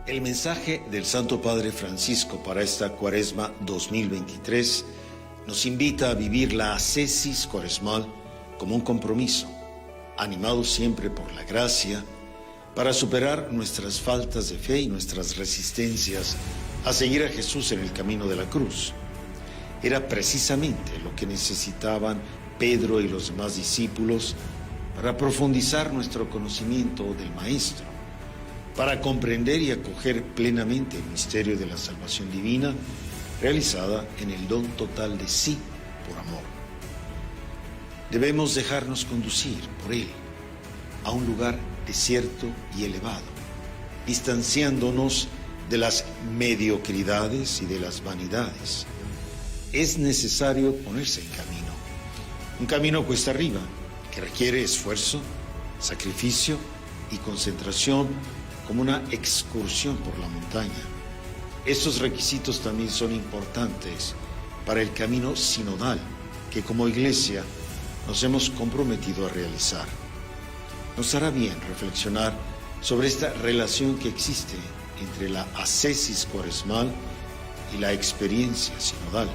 El mensaje del Santo Padre Francisco para esta Cuaresma 2023 nos invita a vivir la ascesis cuaresmal como un compromiso, animado siempre por la gracia, para superar nuestras faltas de fe y nuestras resistencias a seguir a Jesús en el camino de la cruz. Era precisamente lo que necesitaban Pedro y los demás discípulos para profundizar nuestro conocimiento del Maestro, para comprender y acoger plenamente el misterio de la salvación divina realizada en el don total de sí por amor. Debemos dejarnos conducir por Él a un lugar desierto y elevado, distanciándonos de las mediocridades y de las vanidades. Es necesario ponerse en camino, un camino cuesta arriba que requiere esfuerzo, sacrificio y concentración, como una excursión por la montaña. Estos requisitos también son importantes para el camino sinodal que como Iglesia nos hemos comprometido a realizar. Nos hará bien reflexionar sobre esta relación que existe entre la ascesis cuaresmal y la experiencia sinodal.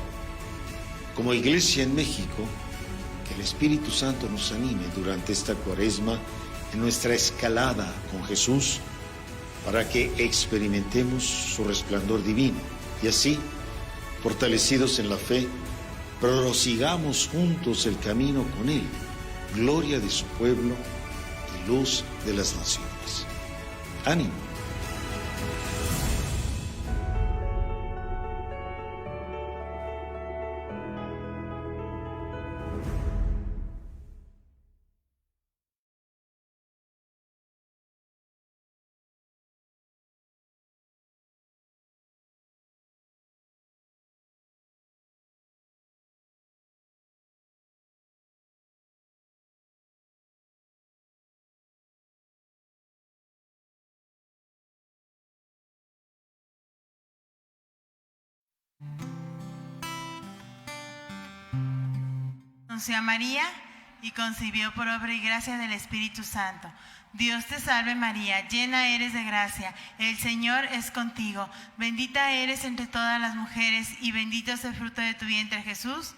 Como Iglesia en México, que el Espíritu Santo nos anime durante esta Cuaresma en nuestra escalada con Jesús, para que experimentemos su resplandor divino y así, fortalecidos en la fe, prosigamos juntos el camino con Él, gloria de su pueblo y luz de las naciones. ¡Ánimo! Anunció a María y concibió por obra y gracia del Espíritu Santo. Dios te salve María, llena eres de gracia, el Señor es contigo. Bendita eres entre todas las mujeres y bendito es el fruto de tu vientre, Jesús.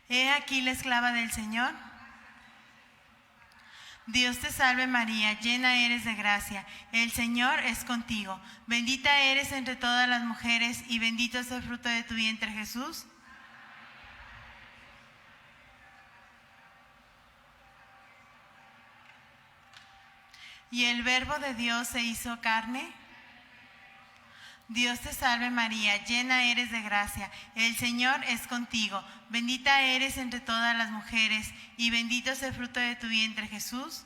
He aquí la esclava del Señor. Dios te salve María, llena eres de gracia, el Señor es contigo. Bendita eres entre todas las mujeres y bendito es el fruto de tu vientre, Jesús. Y el Verbo de Dios se hizo carne. Dios te salve María, llena eres de gracia, el Señor es contigo. Bendita eres entre todas las mujeres y bendito es el fruto de tu vientre, Jesús.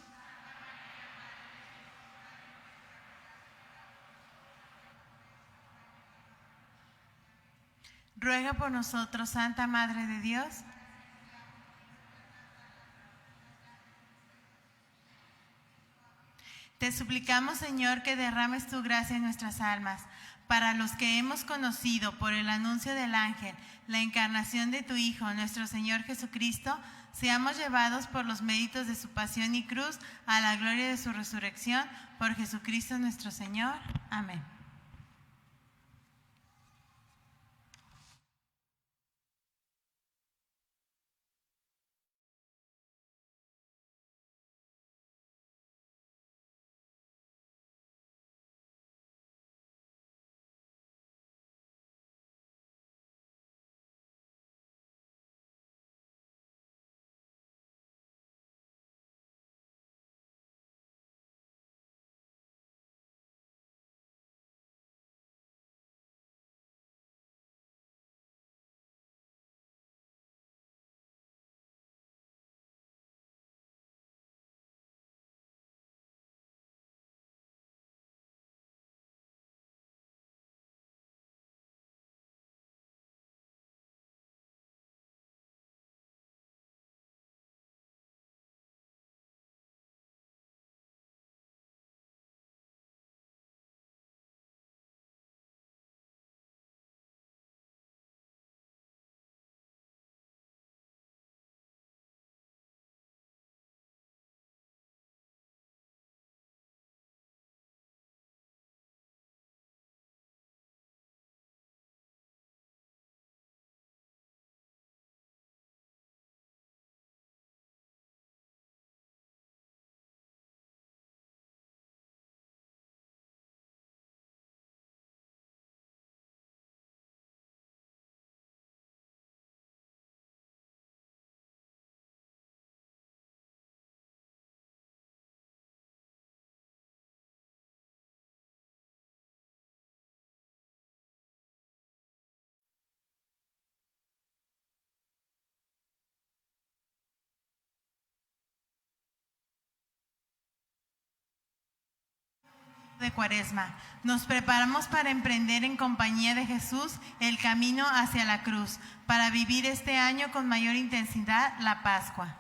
Ruega por nosotros, Santa Madre de Dios. Te suplicamos, Señor, que derrames tu gracia en nuestras almas, para los que hemos conocido por el anuncio del ángel la encarnación de tu Hijo, nuestro Señor Jesucristo, seamos llevados por los méritos de su pasión y cruz a la gloria de su resurrección, por Jesucristo nuestro Señor. Amén. de Cuaresma. Nos preparamos para emprender en compañía de Jesús el camino hacia la cruz, para vivir este año con mayor intensidad la Pascua.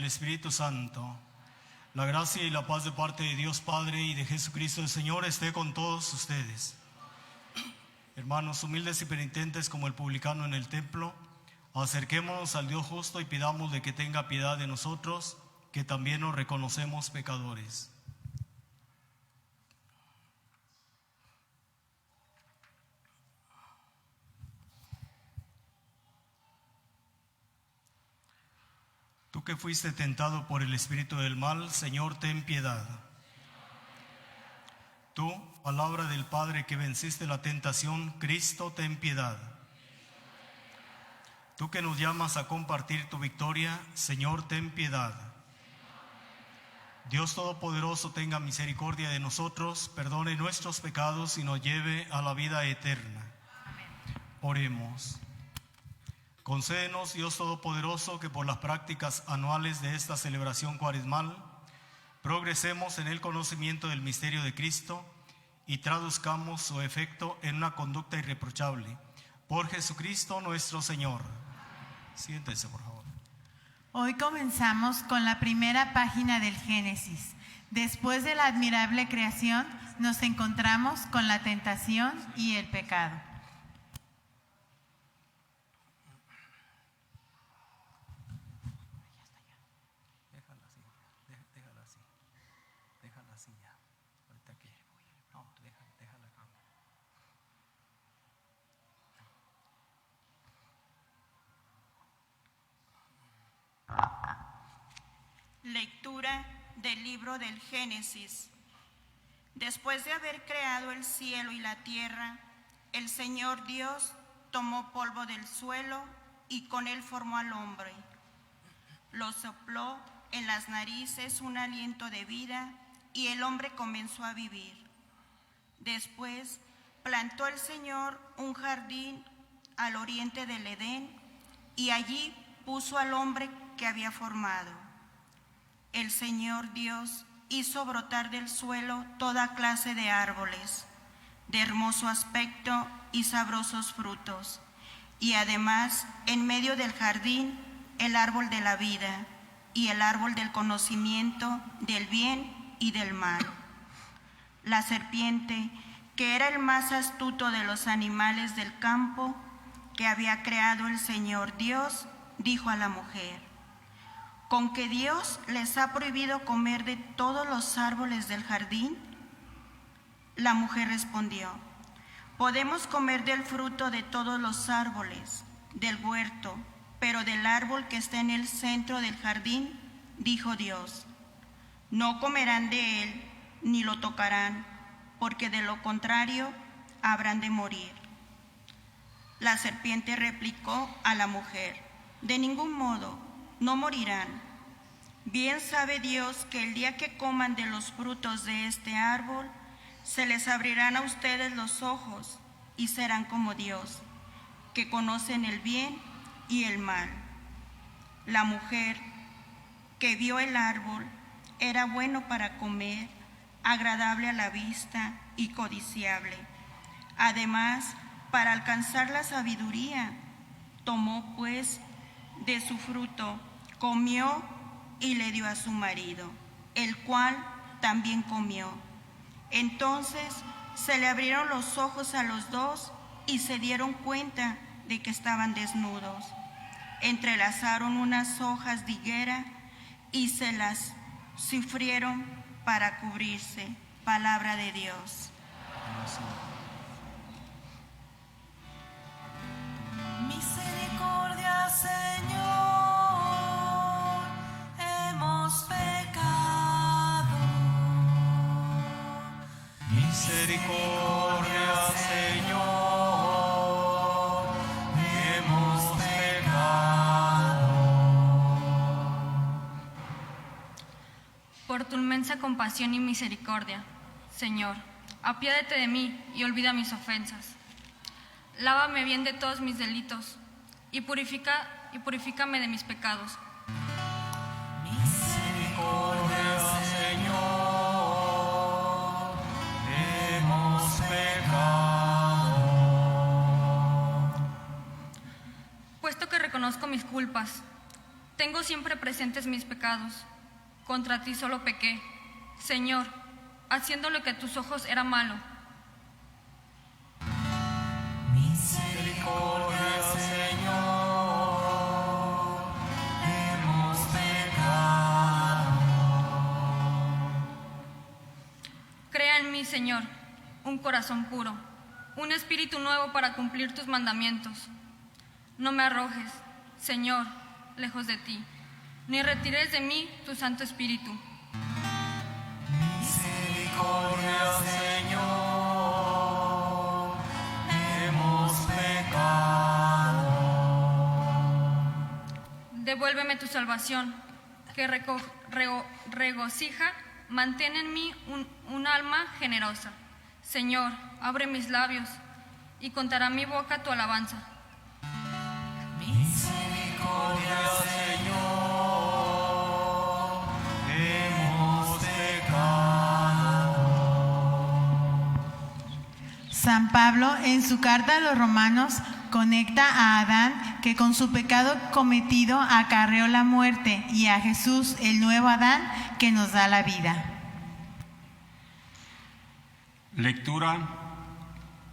Espíritu Santo, la gracia y la paz de parte de Dios Padre y de Jesucristo el Señor esté con todos ustedes. Hermanos humildes y penitentes como el publicano en el templo, acerquémonos al Dios justo y pidámosle que tenga piedad de nosotros, que también nos reconocemos pecadores. Tú que fuiste tentado por el espíritu del mal, Señor, ten piedad. Tú, palabra del Padre que venciste la tentación, Cristo, ten piedad. Tú que nos llamas a compartir tu victoria, Señor, ten piedad. Dios Todopoderoso tenga misericordia de nosotros, perdone nuestros pecados y nos lleve a la vida eterna. Oremos. Concédenos, Dios Todopoderoso, que por las prácticas anuales de esta celebración cuaresmal progresemos en el conocimiento del misterio de Cristo y traduzcamos su efecto en una conducta irreprochable. Por Jesucristo nuestro Señor. Siéntese, por favor. Hoy comenzamos con la primera página del Génesis. Después de la admirable creación, nos encontramos con la tentación y el pecado. Lectura del libro del Génesis. Después de haber creado el cielo y la tierra, el Señor Dios tomó polvo del suelo y con él formó al hombre. Lo sopló en las narices un aliento de vida y el hombre comenzó a vivir. Después plantó el Señor un jardín al oriente del Edén y allí puso al hombre que había formado. El Señor Dios hizo brotar del suelo toda clase de árboles, de hermoso aspecto y sabrosos frutos, y además en medio del jardín el árbol de la vida y el árbol del conocimiento del bien y del mal. La serpiente, que era el más astuto de los animales del campo que había creado el Señor Dios, dijo a la mujer: ¿con que Dios les ha prohibido comer de todos los árboles del jardín? La mujer respondió: podemos comer del fruto de todos los árboles del huerto, pero del árbol que está en el centro del jardín, dijo Dios: no comerán de él ni lo tocarán, porque de lo contrario habrán de morir. La serpiente replicó a la mujer: de ningún modo, no morirán. Bien sabe Dios que el día que coman de los frutos de este árbol, se les abrirán a ustedes los ojos y serán como Dios, que conocen el bien y el mal. La mujer que vio el árbol era bueno para comer, agradable a la vista y codiciable. Además, para alcanzar la sabiduría, tomó pues de su fruto, comió y le dio a su marido, el cual también comió. Entonces se le abrieron los ojos a los dos y se dieron cuenta de que estaban desnudos. Entrelazaron unas hojas de higuera y se las sufrieron para cubrirse. Palabra de Dios. Misericordia, Señor, hemos pecado. Misericordia, Señor, hemos pecado. Por tu inmensa compasión y misericordia, Señor, apiádate de mí y olvida mis ofensas. Lávame bien de todos mis delitos y purifícame de mis pecados. Misericordia, Señor, hemos pecado. Puesto que reconozco mis culpas, tengo siempre presentes mis pecados. Contra ti solo pequé, Señor, haciendo lo que a tus ojos era malo. Misericordia, Señor, hemos pecado. Crea en mí, Señor, un corazón puro, un espíritu nuevo para cumplir tus mandamientos. No me arrojes, Señor, lejos de ti, ni retires de mí tu Santo Espíritu. Misericordia, Señor, hemos pecado. Devuélveme tu salvación, que regocija, mantén en mí un alma generosa. Señor, abre mis labios y contará mi boca tu alabanza. Misericordia, Señor, hemos pecado. San Pablo, en su carta a los Romanos, conecta a Adán, que con su pecado cometido acarreó la muerte, y a Jesús, el nuevo Adán, que nos da la vida. Lectura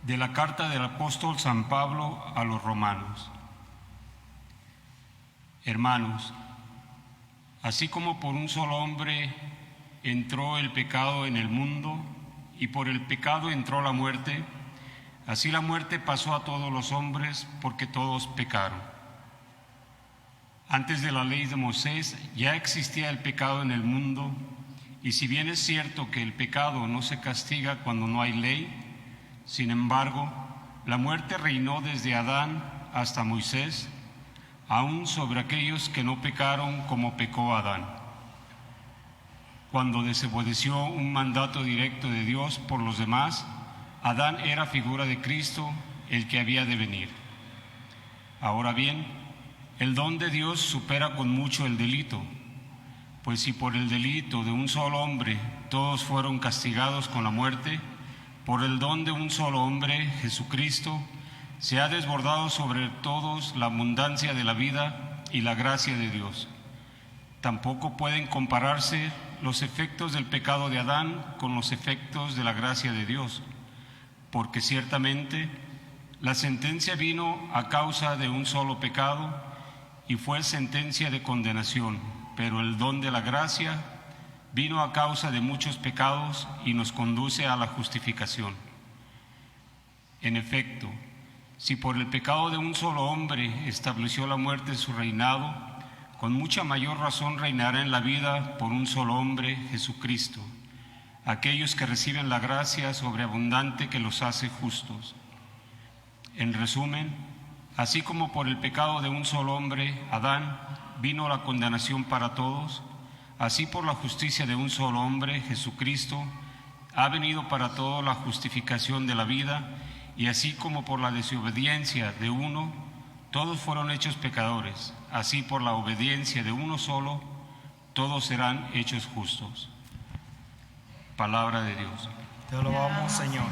de la carta del apóstol San Pablo a los Romanos. Hermanos, así como por un solo hombre entró el pecado en el mundo, y por el pecado entró la muerte, así la muerte pasó a todos los hombres porque todos pecaron. Antes de la ley de Moisés ya existía el pecado en el mundo, y si bien es cierto que el pecado no se castiga cuando no hay ley, sin embargo, la muerte reinó desde Adán hasta Moisés, aún sobre aquellos que no pecaron como pecó Adán, cuando desobedeció un mandato directo de Dios por los demás. Adán era figura de Cristo, el que había de venir. Ahora bien, el don de Dios supera con mucho el delito, pues si por el delito de un solo hombre todos fueron castigados con la muerte, por el don de un solo hombre, Jesucristo, se ha desbordado sobre todos la abundancia de la vida y la gracia de Dios. Tampoco pueden compararse los efectos del pecado de Adán con los efectos de la gracia de Dios, porque ciertamente la sentencia vino a causa de un solo pecado y fue sentencia de condenación, pero el don de la gracia vino a causa de muchos pecados y nos conduce a la justificación. En efecto, si por el pecado de un solo hombre estableció la muerte en su reinado, con mucha mayor razón reinará en la vida por un solo hombre, Jesucristo, aquellos que reciben la gracia sobreabundante que los hace justos. En resumen, así como por el pecado de un solo hombre, Adán, vino la condenación para todos, así por la justicia de un solo hombre, Jesucristo, ha venido para todos la justificación de la vida, y así como por la desobediencia de uno, todos fueron hechos pecadores, así por la obediencia de uno solo, todos serán hechos justos. Palabra de Dios. Te alabamos, Señor.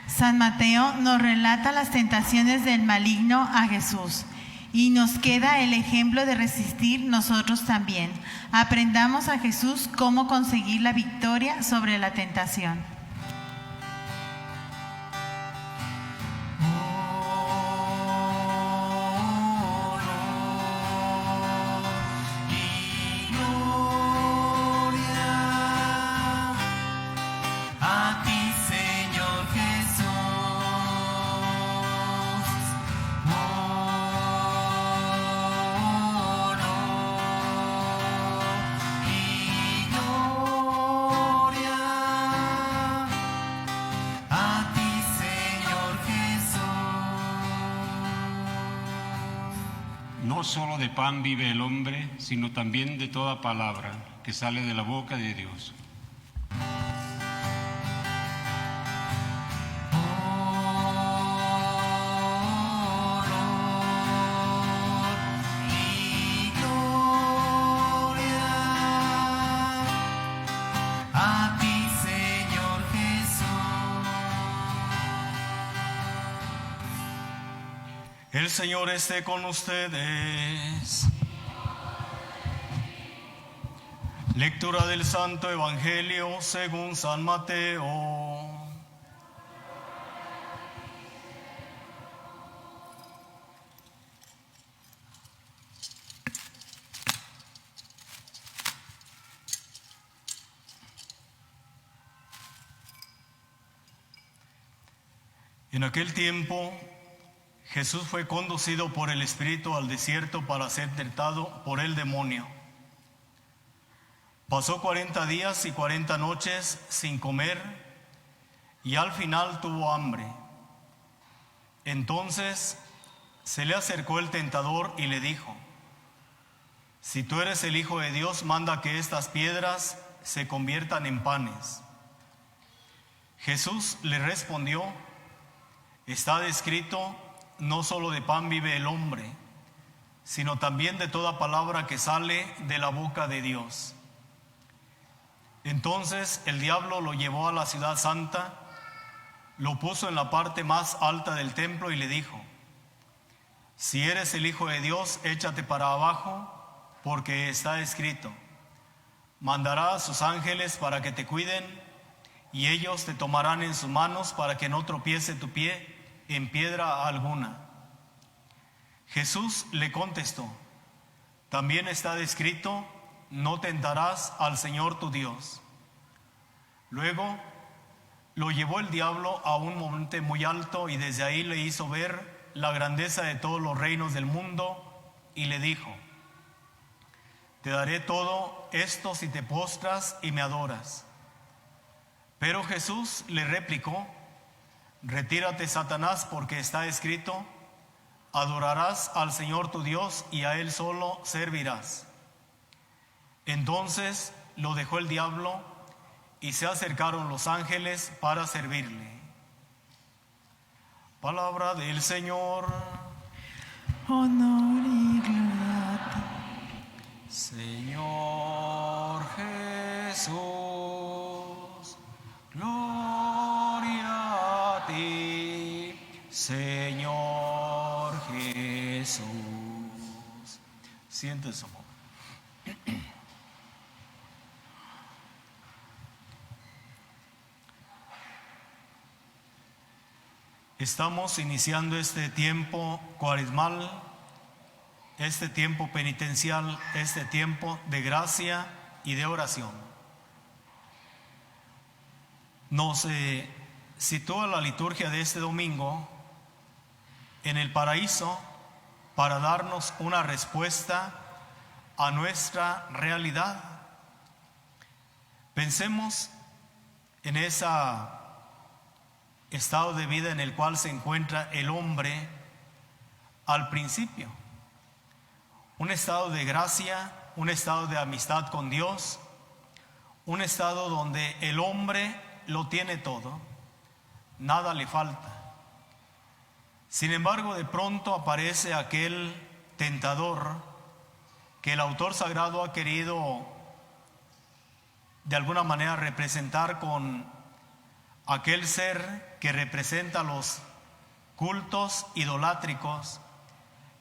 San Mateo nos relata las tentaciones del maligno a Jesús y nos queda el ejemplo de resistir nosotros también. Aprendamos a Jesús cómo conseguir la victoria sobre la tentación. No solo de pan vive el hombre, sino también de toda palabra que sale de la boca de Dios. El Señor esté con ustedes. Lectura del Santo Evangelio según San Mateo. En aquel tiempo, Jesús fue conducido por el Espíritu al desierto para ser tentado por el demonio. Pasó 40 días y 40 noches sin comer y al final tuvo hambre. Entonces se le acercó el tentador y le dijo: si tú eres el Hijo de Dios, manda que estas piedras se conviertan en panes. Jesús le respondió: está escrito, no solo de pan vive el hombre, sino también de toda palabra que sale de la boca de Dios. Entonces el diablo lo llevó a la ciudad santa, lo puso en la parte más alta del templo y le dijo: si eres el Hijo de Dios, échate para abajo, porque está escrito, mandará a sus ángeles para que te cuiden, y ellos te tomarán en sus manos para que no tropiece tu pie en piedra alguna. Jesús le contestó: también está escrito, no tentarás al Señor tu Dios. Luego lo llevó el diablo a un monte muy alto y desde ahí le hizo ver la grandeza de todos los reinos del mundo y le dijo: te daré todo esto si te postras y me adoras. Pero Jesús le replicó: retírate, Satanás, porque está escrito, adorarás al Señor tu Dios y a Él solo servirás. Entonces lo dejó el diablo y se acercaron los ángeles para servirle. Palabra del Señor. Honor y gloria a ti. Señor Jesús, gloria a ti, Señor Jesús. Siéntese, amor. Estamos iniciando este tiempo cuaresmal, este tiempo penitencial, este tiempo de gracia y de oración. Nos sitúa la liturgia de este domingo en el paraíso para darnos una respuesta a nuestra realidad. Pensemos en ese estado de vida en el cual se encuentra el hombre al principio. Un estado de gracia, un estado de amistad con Dios, un estado donde el hombre lo tiene todo, nada le falta. Sin embargo, de pronto aparece aquel tentador que el autor sagrado ha querido de alguna manera representar con aquel ser que representa los cultos idolátricos,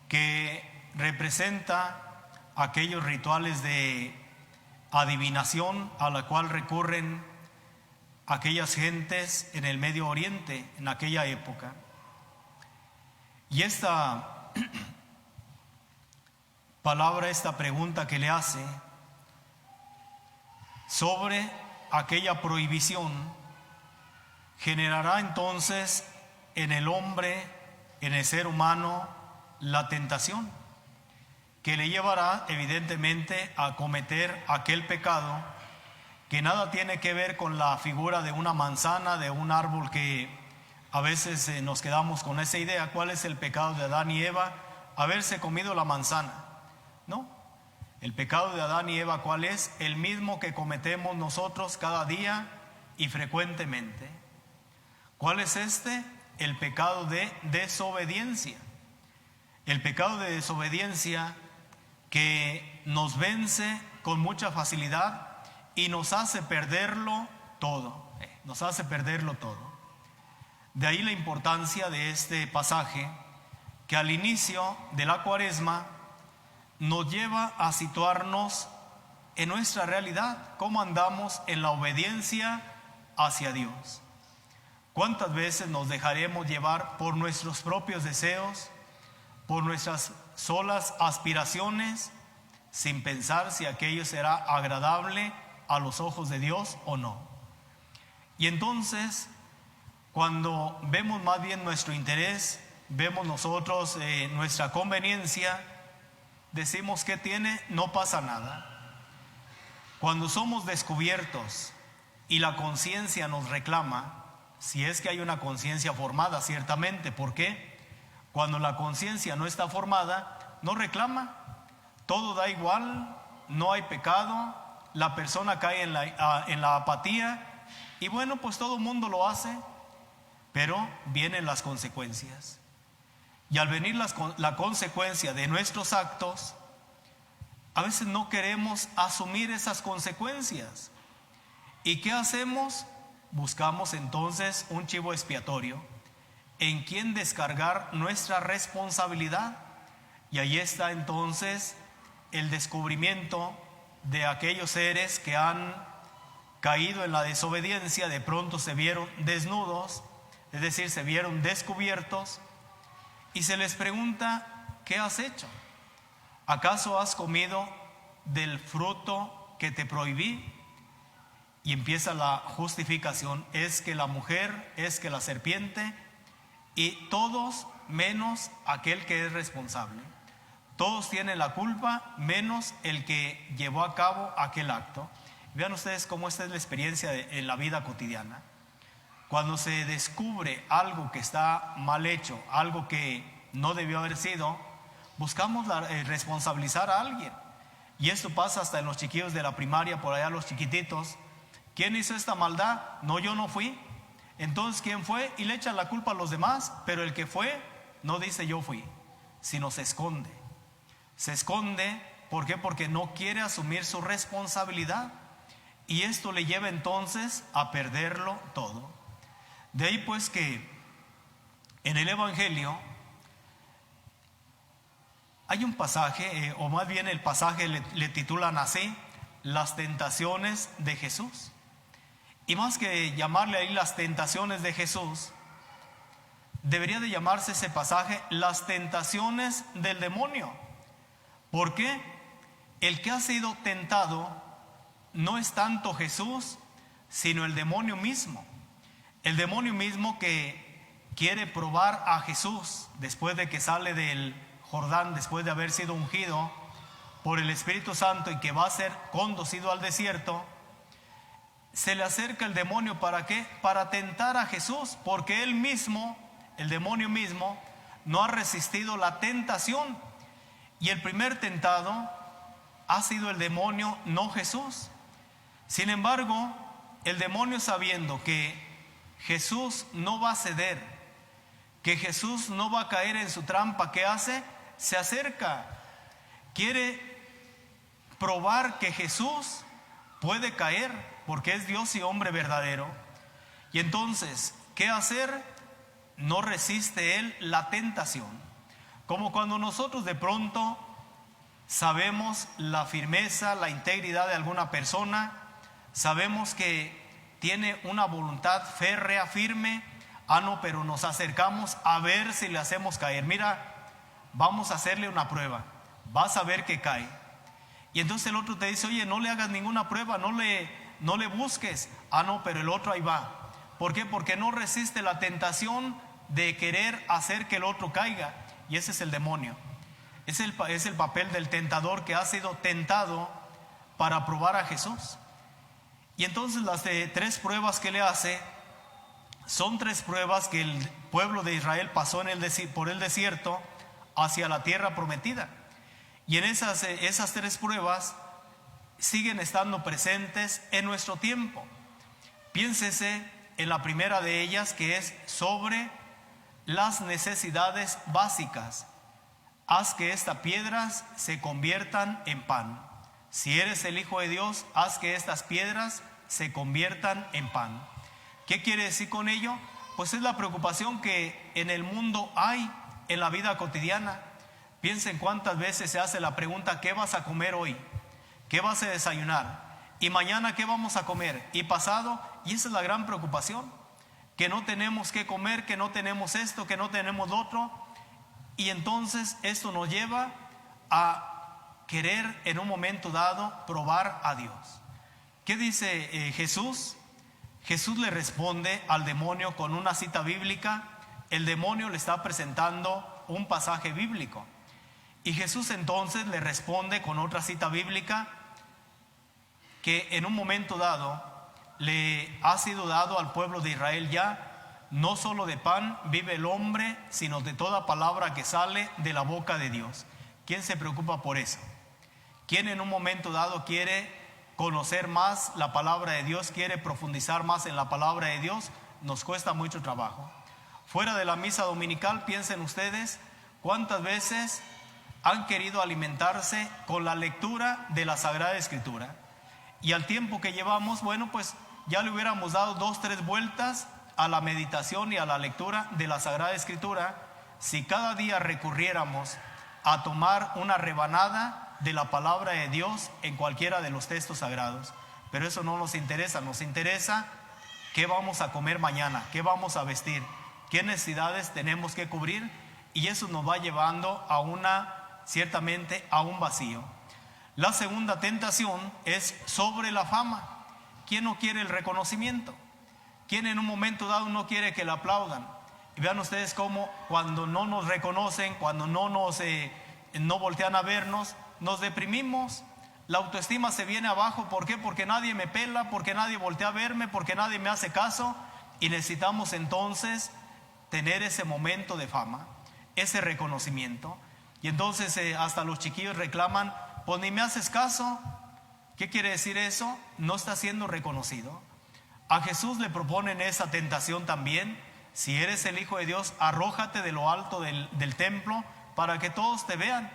que representa aquellos rituales de adivinación a la cual recurren aquellas gentes en el Medio Oriente en aquella época. Y esta palabra, esta pregunta que le hace sobre aquella prohibición, generará entonces en el hombre, en el ser humano, la tentación que le llevará evidentemente a cometer aquel pecado que nada tiene que ver con la figura de una manzana, de un árbol, que a veces nos quedamos con esa idea. ¿Cuál es el pecado de Adán y Eva? Haberse comido la manzana. No, el pecado de Adán y Eva, ¿cuál es? El mismo que cometemos nosotros cada día y frecuentemente. ¿Cuál es este? El pecado de desobediencia. El pecado de desobediencia que nos vence con mucha facilidad y nos hace perderlo todo. Nos hace perderlo todo. De ahí la importancia de este pasaje, que al inicio de la Cuaresma nos lleva a situarnos en nuestra realidad, cómo andamos en la obediencia hacia Dios. ¿Cuántas veces nos dejaremos llevar por nuestros propios deseos, por nuestras solas aspiraciones, sin pensar si aquello será agradable a los ojos de Dios o no? Y entonces, cuando vemos más bien nuestro interés, vemos nosotros nuestra conveniencia, decimos que tiene, no pasa nada. Cuando somos descubiertos y la conciencia nos reclama, si es que hay una conciencia formada, ciertamente, ¿por qué? Cuando la conciencia no está formada, no reclama, todo da igual, no hay pecado, la persona cae en la apatía y bueno, pues todo el mundo lo hace, pero vienen las consecuencias. Y al venir la consecuencia de nuestros actos, a veces no queremos asumir esas consecuencias. ¿Y qué hacemos? Buscamos entonces un chivo expiatorio en quien descargar nuestra responsabilidad. Y ahí está entonces el descubrimiento de aquellos seres que han caído en la desobediencia. De pronto se vieron desnudos, es decir, se vieron descubiertos, y se les pregunta: ¿qué has hecho? ¿Acaso has comido del fruto que te prohibí? Y empieza la justificación: es que la mujer, es que la serpiente, y todos menos aquel que es responsable. Todos tienen la culpa menos el que llevó a cabo aquel acto. Vean ustedes cómo esta es la experiencia en la vida cotidiana. Cuando se descubre algo que está mal hecho, algo que no debió haber sido, buscamos responsabilizar a alguien. Y esto pasa hasta en los chiquillos de la primaria, por allá los chiquititos. ¿Quién hizo esta maldad? No, yo no fui. Entonces, ¿quién fue? Y le echan la culpa a los demás, pero el que fue no dice yo fui, sino se esconde. Se esconde, ¿por qué? Porque no quiere asumir su responsabilidad. Y esto le lleva entonces a perderlo todo. De ahí pues que en el Evangelio hay un pasaje, o más bien el pasaje le titulan así: las tentaciones de Jesús. Y más que llamarle ahí las tentaciones de Jesús, debería de llamarse ese pasaje las tentaciones del demonio. ¿Por qué? El que ha sido tentado no es tanto Jesús, sino el demonio mismo. El demonio mismo que quiere probar a Jesús después de que sale del Jordán, después de haber sido ungido por el Espíritu Santo y que va a ser conducido al desierto. Se le acerca el demonio, ¿para qué? Para tentar a Jesús, porque él mismo, el demonio mismo, no ha resistido la tentación. Y el primer tentado ha sido el demonio, no Jesús. Sin embargo, el demonio, sabiendo que Jesús no va a ceder, que Jesús no va a caer en su trampa, ¿qué hace? Se acerca, quiere probar que Jesús puede caer, porque es Dios y hombre verdadero. Y entonces, ¿qué hacer? No resiste él la tentación. Como cuando nosotros de pronto sabemos la firmeza, la integridad de alguna persona, sabemos que tiene una voluntad férrea, firme, no, pero nos acercamos a ver si le hacemos caer. Mira, vamos a hacerle una prueba, vas a ver que cae. Y entonces el otro te dice, oye, no le hagas ninguna prueba, no le busques. No, pero el otro ahí va. ¿Por qué? Porque no resiste la tentación de querer hacer que el otro caiga. Y ese es el demonio. Es el papel del tentador, que ha sido tentado para probar a Jesús. Y entonces las 3 pruebas que le hace son 3 pruebas que el pueblo de Israel pasó por el desierto hacia la tierra prometida. Y en esas 3 pruebas siguen estando presentes en nuestro tiempo. Piénsese en la primera de ellas, que es sobre las necesidades básicas. Haz que estas piedras se conviertan en pan. Si eres el Hijo de Dios, haz que estas piedras se conviertan en pan. ¿Qué quiere decir con ello? Pues es la preocupación que en el mundo hay en la vida cotidiana. Piensen cuántas veces se hace la pregunta, ¿qué vas a comer hoy? ¿Qué vas a desayunar? ¿Y mañana qué vamos a comer? ¿Y pasado? Y esa es la gran preocupación, que no tenemos qué comer, que no tenemos esto, que no tenemos lo otro. Y entonces esto nos lleva a querer en un momento dado probar a Dios. ¿Qué dice Jesús? Jesús le responde al demonio con una cita bíblica. El demonio le está presentando un pasaje bíblico. Y Jesús entonces le responde con otra cita bíblica, que en un momento dado le ha sido dado al pueblo de Israel ya. No solo de pan vive el hombre, sino de toda palabra que sale de la boca de Dios. ¿Quién se preocupa por eso? ¿Quién en un momento dado quiere conocer más la palabra de Dios, quiere profundizar más en la palabra de Dios? Nos cuesta mucho trabajo. Fuera de la misa dominical, piensen ustedes cuántas veces han querido alimentarse con la lectura de la Sagrada Escritura. Y al tiempo que llevamos, bueno, pues ya le hubiéramos dado 2, 3 vueltas a la meditación y a la lectura de la Sagrada Escritura si cada día recurriéramos a tomar una rebanada de la palabra de Dios en cualquiera de los textos sagrados. Pero eso no nos interesa qué vamos a comer mañana, qué vamos a vestir, qué necesidades tenemos que cubrir, y eso nos va llevando ciertamente a un vacío. La segunda tentación es sobre la fama. ¿Quién no quiere el reconocimiento? ¿Quién en un momento dado no quiere que le aplaudan? Y vean ustedes cómo cuando no nos reconocen, cuando no voltean a vernos, nos deprimimos. La autoestima se viene abajo. ¿Por qué? Porque nadie me pela, porque nadie voltea a verme, porque nadie me hace caso. Y necesitamos entonces tener ese momento de fama, ese reconocimiento. Y entonces hasta los chiquillos reclaman, pues ni me haces caso. ¿Qué quiere decir eso? No está siendo reconocido. A Jesús le proponen esa tentación también. Si eres el Hijo de Dios, arrójate de lo alto del templo para que todos te vean.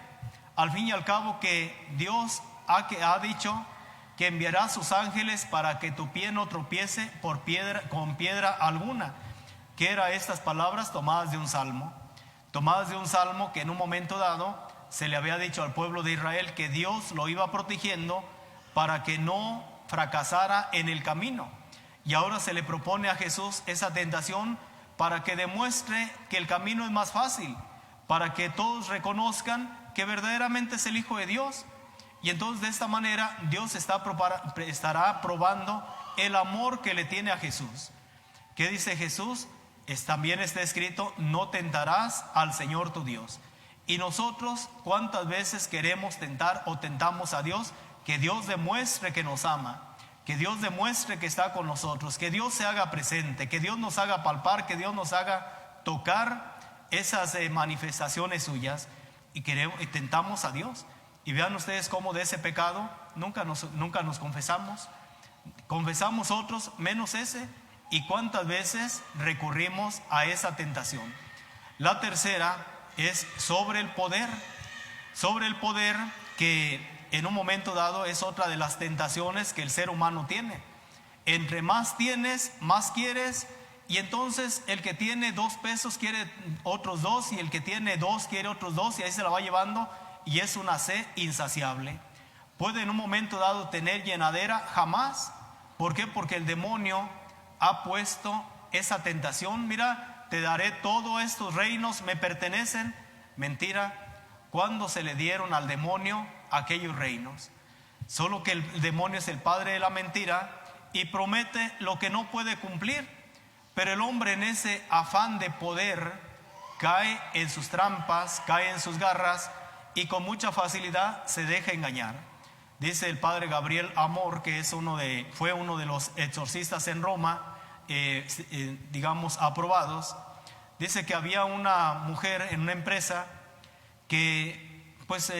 Al fin y al cabo, que Dios ha dicho que enviará a sus ángeles para que tu pie no tropiece con piedra alguna. ¿Qué eran estas palabras? Tomadas de un salmo que en un momento dado se le había dicho al pueblo de Israel que Dios lo iba protegiendo para que no fracasara en el camino. Y ahora se le propone a Jesús esa tentación para que demuestre que el camino es más fácil, para que todos reconozcan que verdaderamente es el Hijo de Dios. Y entonces de esta manera Dios estará probando el amor que le tiene a Jesús. ¿Qué dice Jesús? También está escrito, no tentarás al Señor tu Dios. Y nosotros, ¿cuántas veces queremos tentar o tentamos a Dios? Que Dios demuestre que nos ama, que Dios demuestre que está con nosotros, que Dios se haga presente, que Dios nos haga palpar, que Dios nos haga tocar esas manifestaciones suyas, y tentamos a Dios. Y vean ustedes cómo de ese pecado nunca nos confesamos, confesamos otros menos ese, y cuántas veces recurrimos a esa tentación. La tercera es sobre el poder que en un momento dado es otra de las tentaciones que el ser humano tiene. Entre más tienes, más quieres, y entonces el que tiene 2 pesos quiere otros 2, y el que tiene 2 quiere otros 2, y ahí se la va llevando, y es una sed insaciable. Puede en un momento dado tener llenadera, jamás. ¿Por qué? Porque el demonio ha puesto esa tentación. Mira, te daré todos estos reinos, me pertenecen. Mentira. ¿Cuándo se le dieron al demonio aquellos reinos? Solo que el demonio es el padre de la mentira y promete lo que no puede cumplir. Pero el hombre, en ese afán de poder, cae en sus trampas, cae en sus garras, y con mucha facilidad se deja engañar. Dice el padre Gabriel Amor, que fue uno de los exorcistas en Roma, digamos aprobados. Dice que había una mujer en una empresa que, pues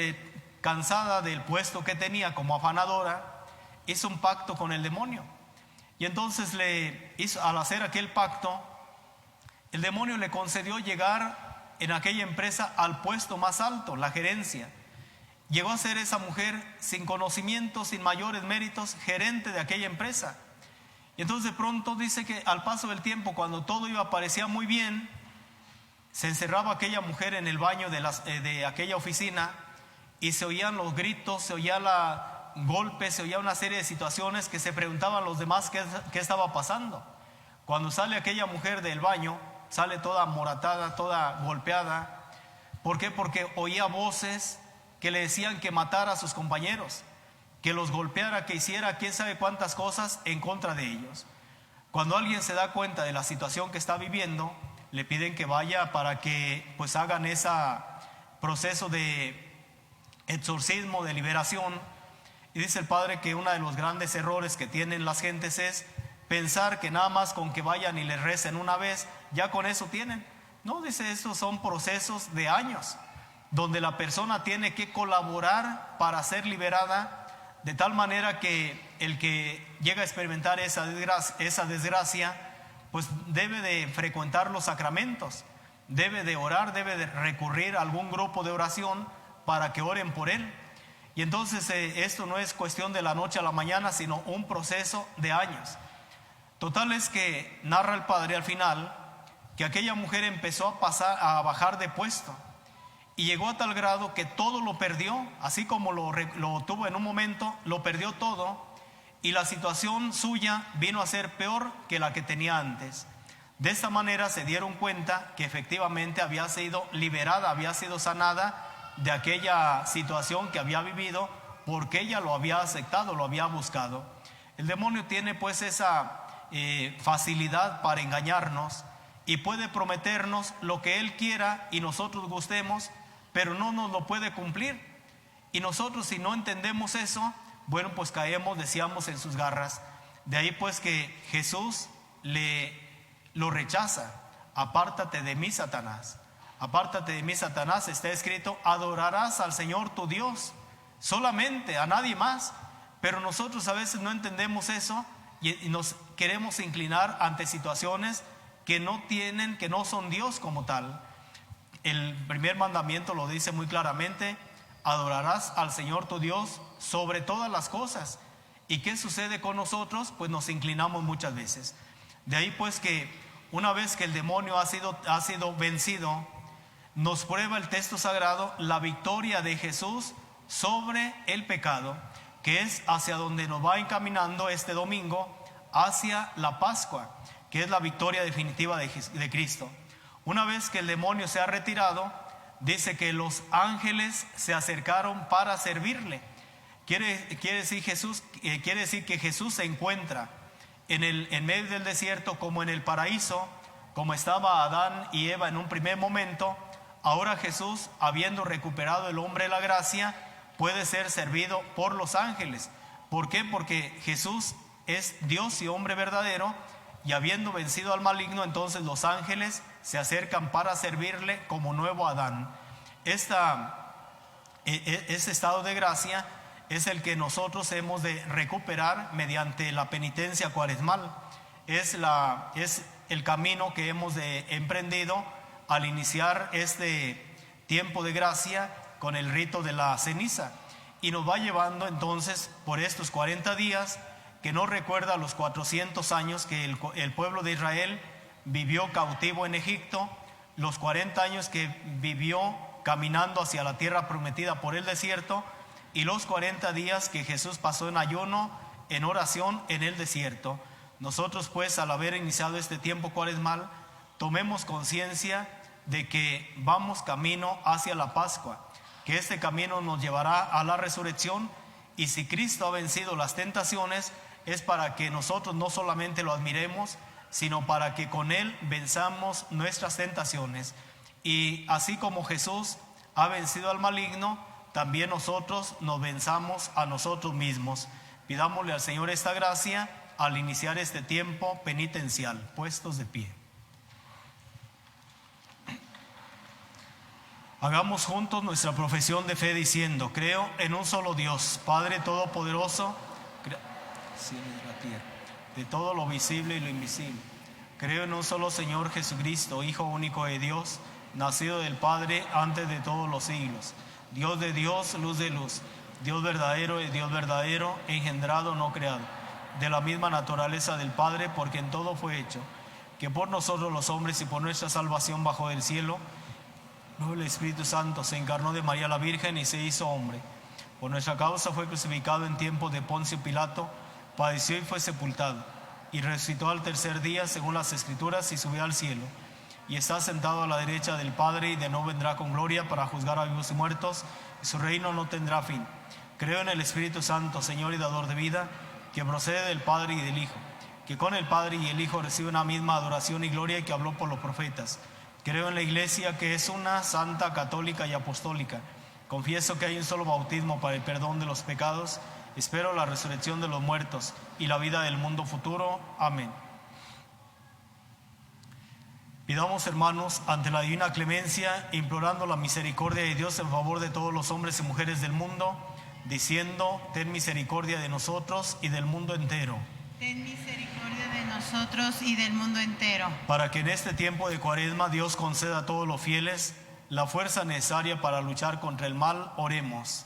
cansada del puesto que tenía como afanadora, hizo un pacto con el demonio. Y entonces al hacer aquel pacto, el demonio le concedió llegar en aquella empresa al puesto más alto, la gerencia. Llegó a ser esa mujer, sin conocimiento, sin mayores méritos, gerente de aquella empresa. Y entonces de pronto dice que al paso del tiempo, cuando todo parecía muy bien, se encerraba aquella mujer en el baño de aquella oficina, y se oían los gritos, se oía golpes, se oía una serie de situaciones que se preguntaban los demás qué estaba pasando. Cuando sale aquella mujer del baño, sale toda amoratada, toda golpeada. ¿Por qué? Porque oía voces que le decían que matara a sus compañeros, que los golpeara, que hiciera quién sabe cuántas cosas en contra de ellos. Cuando alguien se da cuenta de la situación que está viviendo, le piden que vaya para que pues hagan ese proceso de exorcismo, de liberación. Y dice el padre que uno de los grandes errores que tienen las gentes es pensar que nada más con que vayan y les recen una vez, ya con eso tienen. No, dice, estos son procesos de años, donde la persona tiene que colaborar para ser liberada, de tal manera que el que llega a experimentar esa desgracia, pues debe de frecuentar los sacramentos, debe de orar, debe de recurrir a algún grupo de oración para que oren por él. Y entonces esto no es cuestión de la noche a la mañana, sino un proceso de años. Total es que narra el padre al final que aquella mujer empezó a bajar de puesto, y llegó a tal grado que todo lo perdió, así como lo tuvo en un momento, lo perdió todo, y la situación suya vino a ser peor que la que tenía antes. De esta manera se dieron cuenta que efectivamente había sido liberada, había sido sanada de aquella situación que había vivido, porque ella lo había aceptado, lo había buscado. El demonio tiene pues esa facilidad para engañarnos, y puede prometernos lo que él quiera y nosotros gustemos, pero no nos lo puede cumplir. Y nosotros, si no entendemos eso, bueno, pues caemos, decíamos, en sus garras. De ahí pues que Jesús lo rechaza. Apártate de mí, Satanás. Apártate de mí, Satanás. Está escrito: adorarás al Señor tu Dios, solamente, a nadie más. Pero nosotros a veces no entendemos eso, y nos queremos inclinar ante situaciones que no son Dios como tal. El primer mandamiento lo dice muy claramente: adorarás al Señor tu Dios sobre todas las cosas. ¿Y qué sucede con nosotros? Pues nos inclinamos muchas veces. De ahí pues que una vez que el demonio ha sido vencido, nos prueba el texto sagrado la victoria de Jesús sobre el pecado, que es hacia donde nos va encaminando este domingo, hacia la Pascua, que es la victoria definitiva de Cristo. Una vez que el demonio se ha retirado, dice que los ángeles se acercaron para servirle. Quiere decir que Jesús se encuentra en medio del desierto, como en el paraíso, como estaba Adán y Eva en un primer momento. Ahora Jesús, habiendo recuperado el hombre la gracia, puede ser servido por los ángeles. ¿Por qué? Porque Jesús es Dios y hombre verdadero, y habiendo vencido al maligno, entonces los ángeles se acercan para servirle como nuevo Adán. Este estado de gracia es el que nosotros hemos de recuperar mediante la penitencia cuaresmal. Es el camino que hemos emprendido al iniciar este tiempo de gracia con el rito de la ceniza. Y nos va llevando entonces por estos 40 días que nos recuerda los 400 años que el pueblo de Israel vivió cautivo en Egipto, los 40 años que vivió caminando hacia la tierra prometida por el desierto y los 40 días que Jesús pasó en ayuno, en oración en el desierto. Nosotros pues, al haber iniciado este tiempo cuaresmal, tomemos conciencia de que vamos camino hacia la Pascua, que este camino nos llevará a la resurrección, y si Cristo ha vencido las tentaciones es para que nosotros no solamente lo admiremos, sino para que con Él venzamos nuestras tentaciones. Y así como Jesús ha vencido al maligno, también nosotros nos venzamos a nosotros mismos. Pidámosle al Señor esta gracia al iniciar este tiempo penitencial. Puestos de pie. Hagamos juntos nuestra profesión de fe diciendo: creo en un solo Dios, Padre Todopoderoso, cielo y la tierra, de todo lo visible y lo invisible. Creo en un solo Señor Jesucristo, Hijo único de Dios, nacido del Padre antes de todos los siglos, Dios de Dios, luz de luz, Dios verdadero de Dios verdadero, engendrado, no creado, de la misma naturaleza del Padre, porque en todo fue hecho, que por nosotros los hombres y por nuestra salvación bajó del cielo. Luego el Espíritu Santo se encarnó de María la Virgen y se hizo hombre. Por nuestra causa fue crucificado en tiempos de Poncio Pilato, padeció y fue sepultado, y resucitó al tercer día según las Escrituras y subió al cielo, y está sentado a la derecha del Padre, y de nuevo vendrá con gloria para juzgar a vivos y muertos, y su reino no tendrá fin. Creo en el Espíritu Santo, Señor y dador de vida, que procede del Padre y del Hijo, que con el Padre y el Hijo recibe una misma adoración y gloria, y que habló por los profetas. Creo en la Iglesia, que es una, santa, católica y apostólica. Confieso que hay un solo bautismo para el perdón de los pecados. Espero la resurrección de los muertos y la vida del mundo futuro. Amén. Pidamos, hermanos, ante la divina clemencia, implorando la misericordia de Dios en favor de todos los hombres y mujeres del mundo, diciendo: ten misericordia de nosotros y del mundo entero. Ten misericordia de nosotros y del mundo entero. Para que en este tiempo de Cuaresma Dios conceda a todos los fieles la fuerza necesaria para luchar contra el mal, oremos.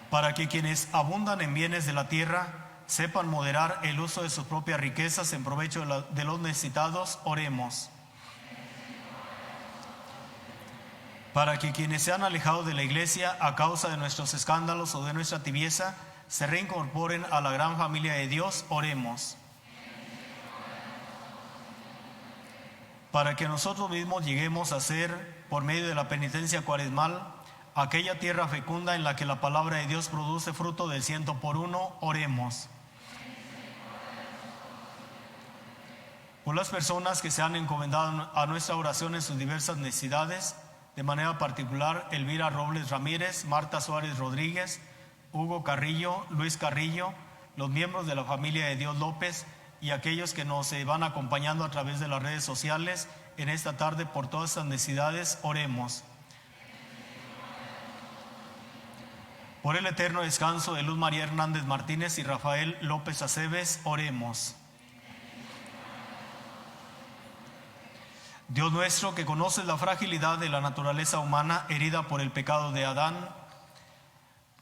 Para que quienes abundan en bienes de la tierra sepan moderar el uso de sus propias riquezas en provecho de los necesitados, oremos. Para que quienes se han alejado de la Iglesia a causa de nuestros escándalos o de nuestra tibieza se reincorporen a la gran familia de Dios, oremos. Para que nosotros mismos lleguemos a ser, por medio de la penitencia cuaresmal, aquella tierra fecunda en la que la palabra de Dios produce fruto del 100%, oremos. Por las personas que se han encomendado a nuestra oración en sus diversas necesidades, de manera particular Elvira Robles Ramírez, Marta Suárez Rodríguez, Hugo Carrillo, Luis Carrillo, los miembros de la familia de Dios López y aquellos que nos van acompañando a través de las redes sociales en esta tarde, por todas estas necesidades, oremos. Por el eterno descanso de Luz María Hernández Martínez y Rafael López Aceves, oremos. Dios nuestro, que conoces la fragilidad de la naturaleza humana herida por el pecado de Adán,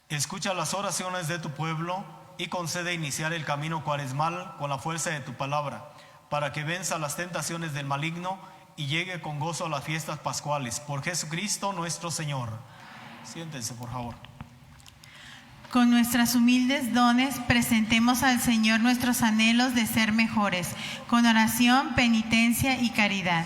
escucha las oraciones de tu pueblo y concede iniciar el camino cuaresmal con la fuerza de tu palabra, para que venza las tentaciones del maligno y llegue con gozo a las fiestas pascuales. Por Jesucristo nuestro Señor. Siéntense, por favor. Con nuestras humildes dones presentemos al Señor nuestros anhelos de ser mejores, con oración, penitencia y caridad.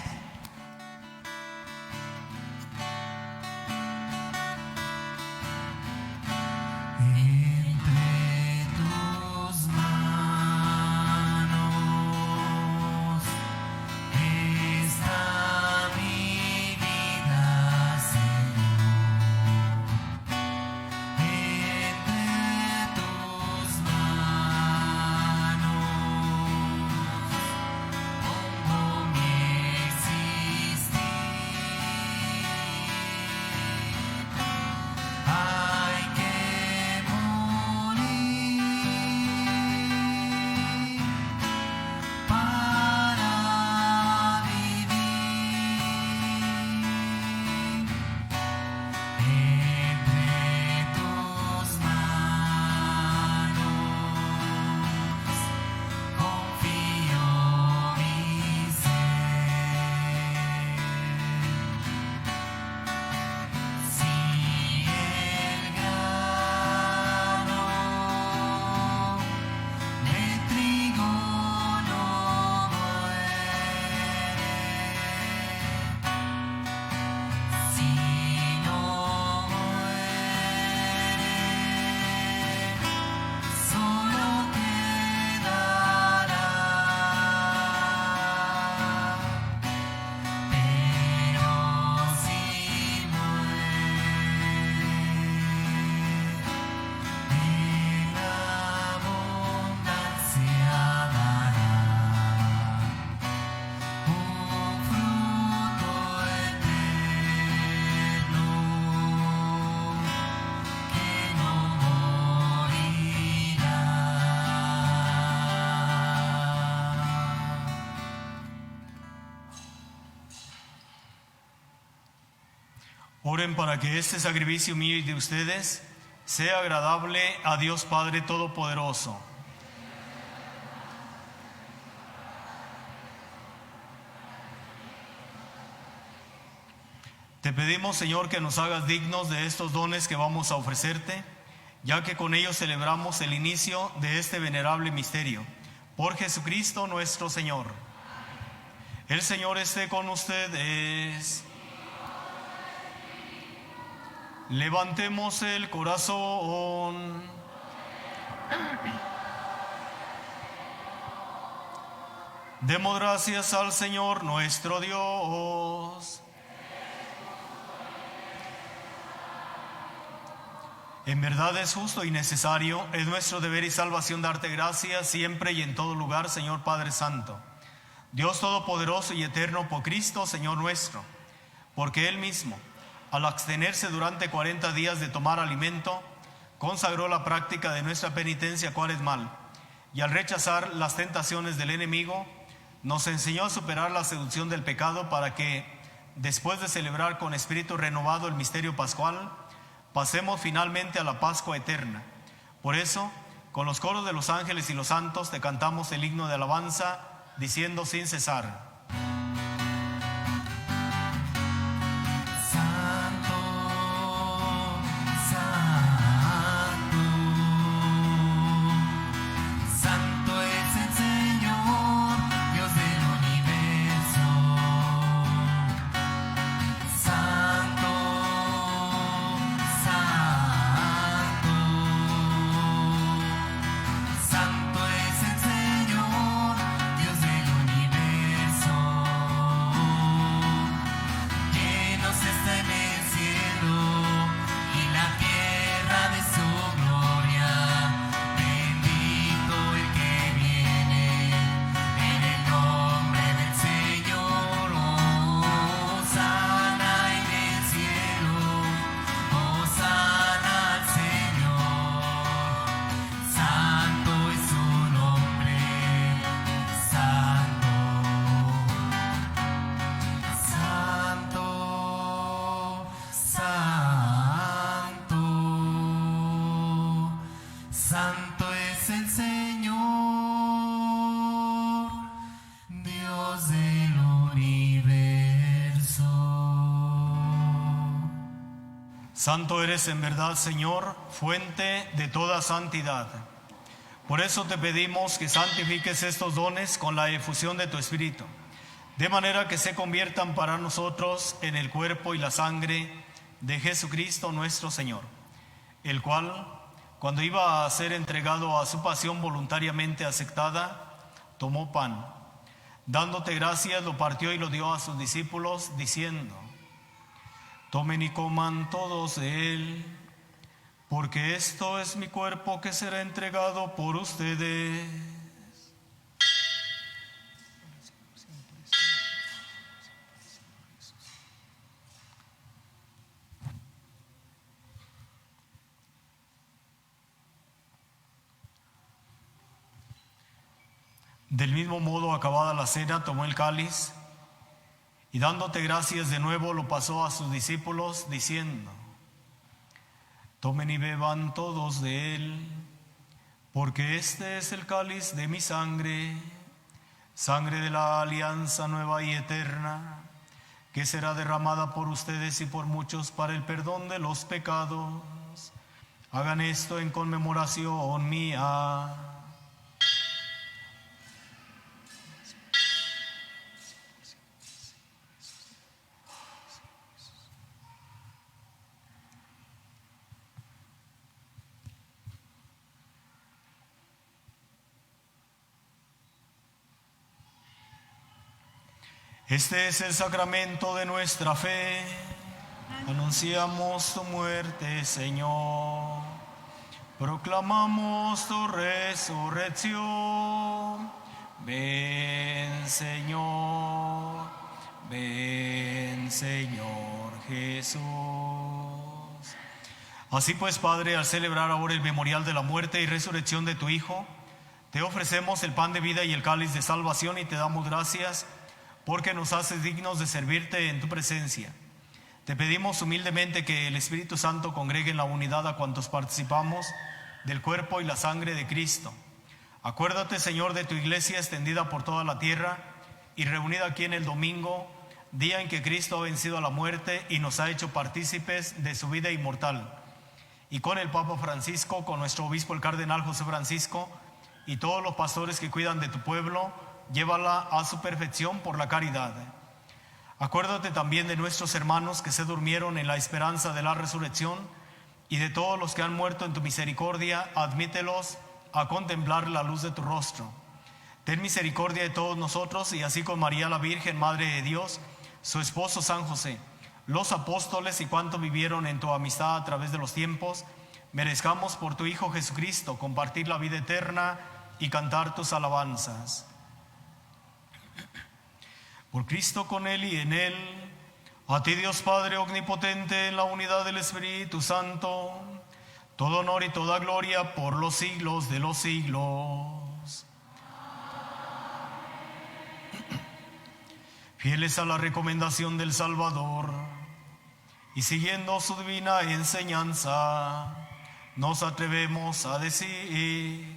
Pongo mi Oren para que este sacrificio mío y de ustedes sea agradable a Dios Padre Todopoderoso. Te pedimos, Señor, que nos hagas dignos de estos dones que vamos a ofrecerte, ya que con ellos celebramos el inicio de este venerable misterio. Por Jesucristo nuestro Señor. El Señor esté con ustedes. Levantemos el corazón. Demos gracias al Señor nuestro Dios. En verdad es justo y necesario, es nuestro deber y salvación darte gracias siempre y en todo lugar, Señor Padre Santo. Dios Todopoderoso y Eterno, por Cristo, Señor nuestro, porque Él mismo, al abstenerse durante 40 días de tomar alimento, consagró la práctica de nuestra penitencia cuaresmal, y al rechazar las tentaciones del enemigo, nos enseñó a superar la seducción del pecado para que, después de celebrar con espíritu renovado el misterio pascual, pasemos finalmente a la Pascua eterna. Por eso, con los coros de los ángeles y los santos, te cantamos el himno de alabanza, diciendo sin cesar: Santo es el Señor, Dios del universo. Santo eres en verdad, Señor, fuente de toda santidad. Por eso te pedimos que santifiques estos dones con la efusión de tu Espíritu, de manera que se conviertan para nosotros en el cuerpo y la sangre de Jesucristo nuestro Señor, el cual, cuando iba a ser entregado a su pasión voluntariamente aceptada, tomó pan. Dándote gracias, lo partió y lo dio a sus discípulos, diciendo: tomen y coman todos de él, porque esto es mi cuerpo que será entregado por ustedes. Del mismo modo, acabada la cena, tomó el cáliz y dándote gracias de nuevo, lo pasó a sus discípulos, diciendo: tomen y beban todos de él, porque este es el cáliz de mi sangre, sangre de la alianza nueva y eterna, que será derramada por ustedes y por muchos para el perdón de los pecados. Hagan esto en conmemoración mía. Este es el sacramento de nuestra fe. Anunciamos tu muerte, Señor. Proclamamos tu resurrección. Ven, Señor. Ven, Señor Jesús. Así pues, Padre, al celebrar ahora el memorial de la muerte y resurrección de tu Hijo, te ofrecemos el pan de vida y el cáliz de salvación y te damos gracias porque nos haces dignos de servirte en tu presencia. Te pedimos humildemente que el Espíritu Santo congregue en la unidad a cuantos participamos del cuerpo y la sangre de Cristo. Acuérdate, Señor, de tu iglesia extendida por toda la tierra y reunida aquí en el domingo, día en que Cristo ha vencido a la muerte y nos ha hecho partícipes de su vida inmortal. Y con el Papa Francisco, con nuestro obispo el cardenal José Francisco y todos los pastores que cuidan de tu pueblo, llévala a su perfección por la caridad. Acuérdate también de nuestros hermanos que se durmieron en la esperanza de la resurrección y de todos los que han muerto en tu misericordia, admítelos a contemplar la luz de tu rostro. Ten misericordia de todos nosotros y así con María la Virgen, Madre de Dios, su esposo San José, los apóstoles y cuantos vivieron en tu amistad a través de los tiempos, merezcamos por tu Hijo Jesucristo compartir la vida eterna y cantar tus alabanzas. Por Cristo, con Él y en Él, a ti Dios Padre omnipotente, en la unidad del Espíritu Santo, todo honor y toda gloria por los siglos de los siglos. Fieles a la recomendación del Salvador y siguiendo su divina enseñanza, nos atrevemos a decir: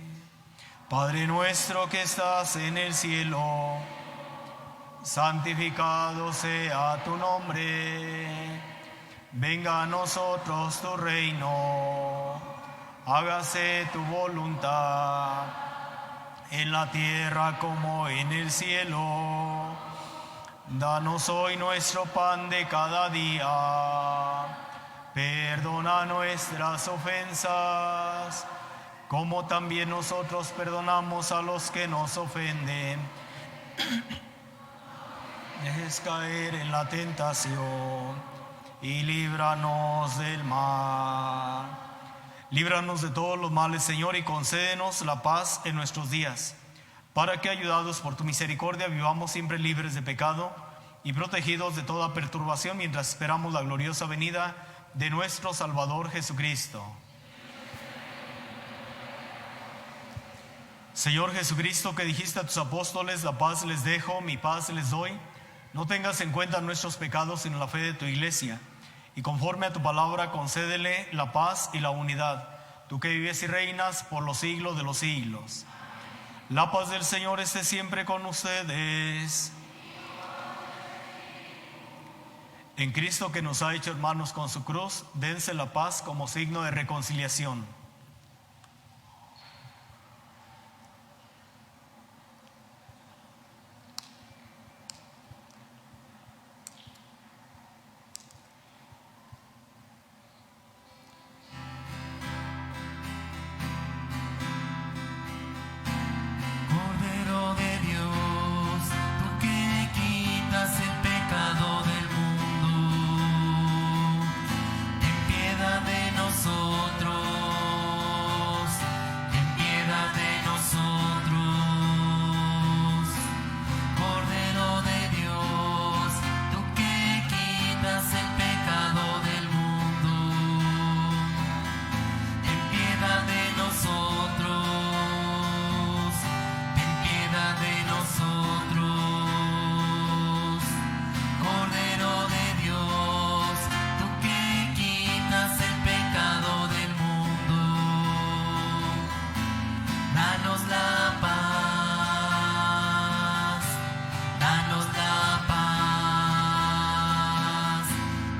Padre nuestro que estás en el cielo, santificado sea tu nombre. Venga a nosotros tu reino. Hágase tu voluntad en la tierra como en el cielo. Danos hoy nuestro pan de cada día. Perdona nuestras ofensas, como también nosotros perdonamos a los que nos ofenden. Dejes caer en la tentación y líbranos del mal. Líbranos de todos los males, Señor, y concédenos la paz en nuestros días, para que, ayudados por tu misericordia, vivamos siempre libres de pecado y protegidos de toda perturbación mientras esperamos la gloriosa venida de nuestro Salvador Jesucristo. Señor Jesucristo, que dijiste a tus apóstoles: la paz les dejo, mi paz les doy, no tengas en cuenta nuestros pecados sino la fe de tu iglesia, y conforme a tu palabra concédele la paz y la unidad, tú que vives y reinas por los siglos de los siglos. La paz del Señor esté siempre con ustedes. En Cristo, que nos ha hecho hermanos con su cruz, dense la paz como signo de reconciliación. Cordero de Dios, tú que quitas el pecado del mundo, ten piedad de nosotros, ten piedad de nosotros. Cordero de Dios, tú que quitas el pecado del mundo, ten piedad de nosotros. De nosotros, Cordero de Dios, tú que quitas el pecado del mundo, danos la paz, danos la paz,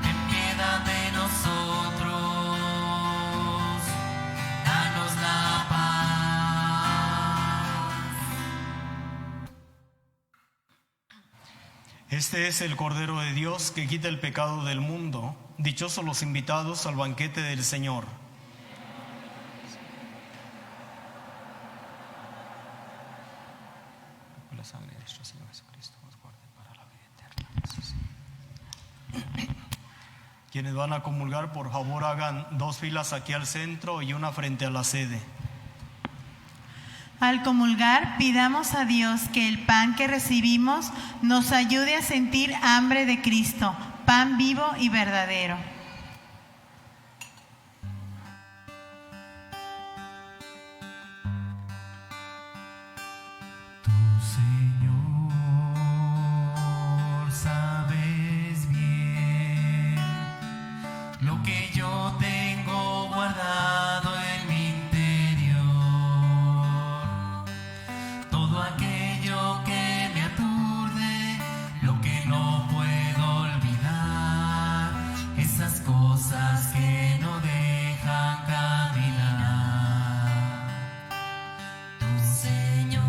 ten piedad de nosotros, danos la paz. Este es el Cordero de Dios que quita el pecado del mundo. Dichosos los invitados al banquete del Señor. La sangre de nuestro Señor Jesucristo nos guarde para la vida eterna. Quienes van a comulgar, por favor, hagan 2 filas aquí al centro y una frente a la sede. Al comulgar, pidamos a Dios que el pan que recibimos nos ayude a sentir hambre de Cristo, pan vivo y verdadero. Tú, Señor, sabes bien lo que no puedo olvidar, esas cosas que no dejan caminar. Tu Señor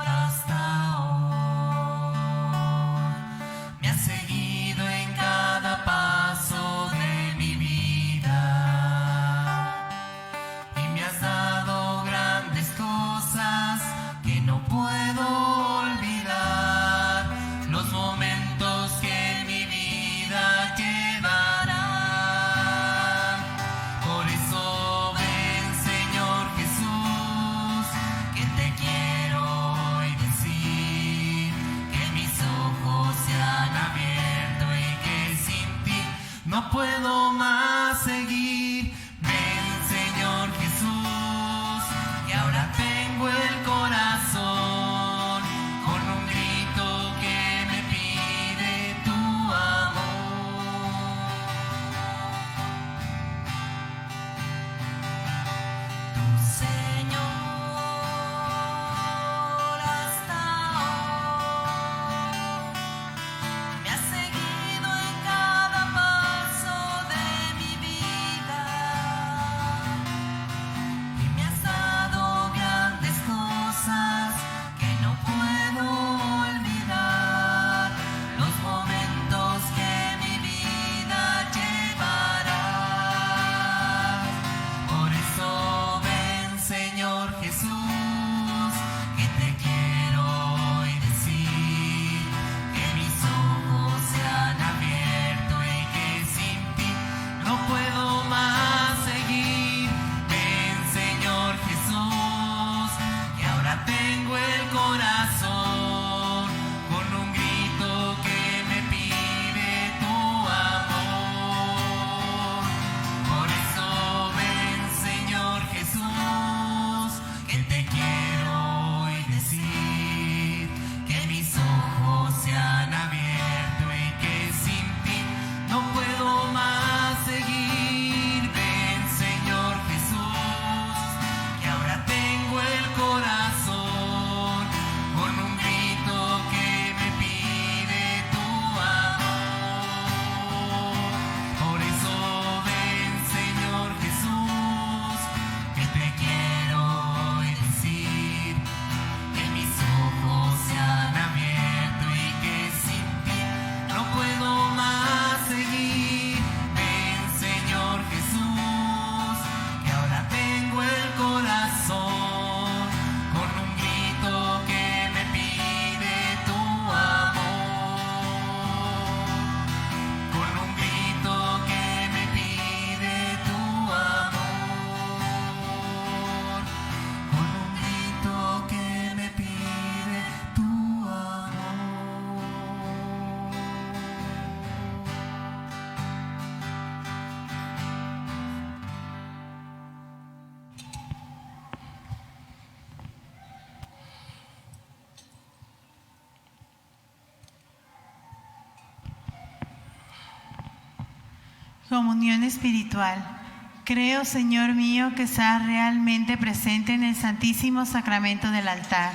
hasta hoy me ha seguido en cada paso de mi vida y me has dado grandes cosas que no puedo olvidar, los momentos que en mi vida quedarán. Por eso ven, Señor Jesús, que te quiero hoy decir, que mis ojos se han abierto y que sin ti no puedo más seguir. Ven, Señor Jesús, que ahora tengo el corazón con un grito que me pide tu amor. Tu Señor hasta hoy me ha seguido en cada paso de mi vida y me has dado grandes cosas que no puedo olvidar, los momentos que mi vida llevará. Por eso ven, Señor Jesús, que te quiero hoy decir, que mis ojos se han abierto y que sin ti no puedo más seguir. Ven, Señor Jesús, que ahora tengo el corazón con un grito que me pide tu amor. Por eso ven, Señor Jesús, que te quiero hoy decir, que mis ojos se han abierto y que sin ti no puedo más seguir. Ven, Señor Jesús, que ahora tengo el corazón con un grito que me pide tu amor. Por eso ven, Señor Jesús, que te quiero hoy decir, que mis ojos se han abierto y que sin ti no puedo más seguir. Ven, Señor Jesús, que ahora tengo el corazón con un grito que me pide tu amor, con un grito que me pide tu amor, con un grito que me pide tu amor. Comunión espiritual. Creo, Señor mío, que estás realmente presente en el Santísimo Sacramento del altar.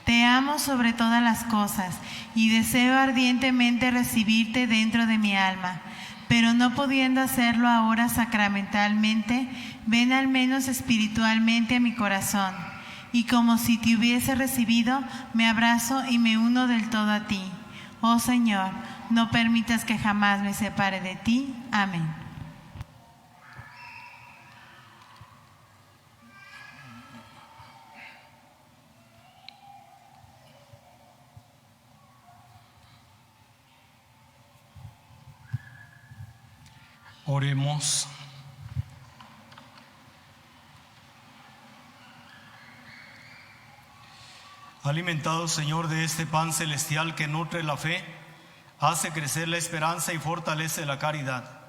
Te amo sobre todas las cosas y deseo ardientemente recibirte dentro de mi alma, pero no pudiendo hacerlo ahora sacramentalmente, ven al menos espiritualmente a mi corazón, y como si te hubiese recibido, me abrazo y me uno del todo a ti. Oh Señor, no permitas que jamás me separe de ti. Amén. Oremos. Alimentado, Señor, de este pan celestial que nutre la fe, hace crecer la esperanza y fortalece la caridad.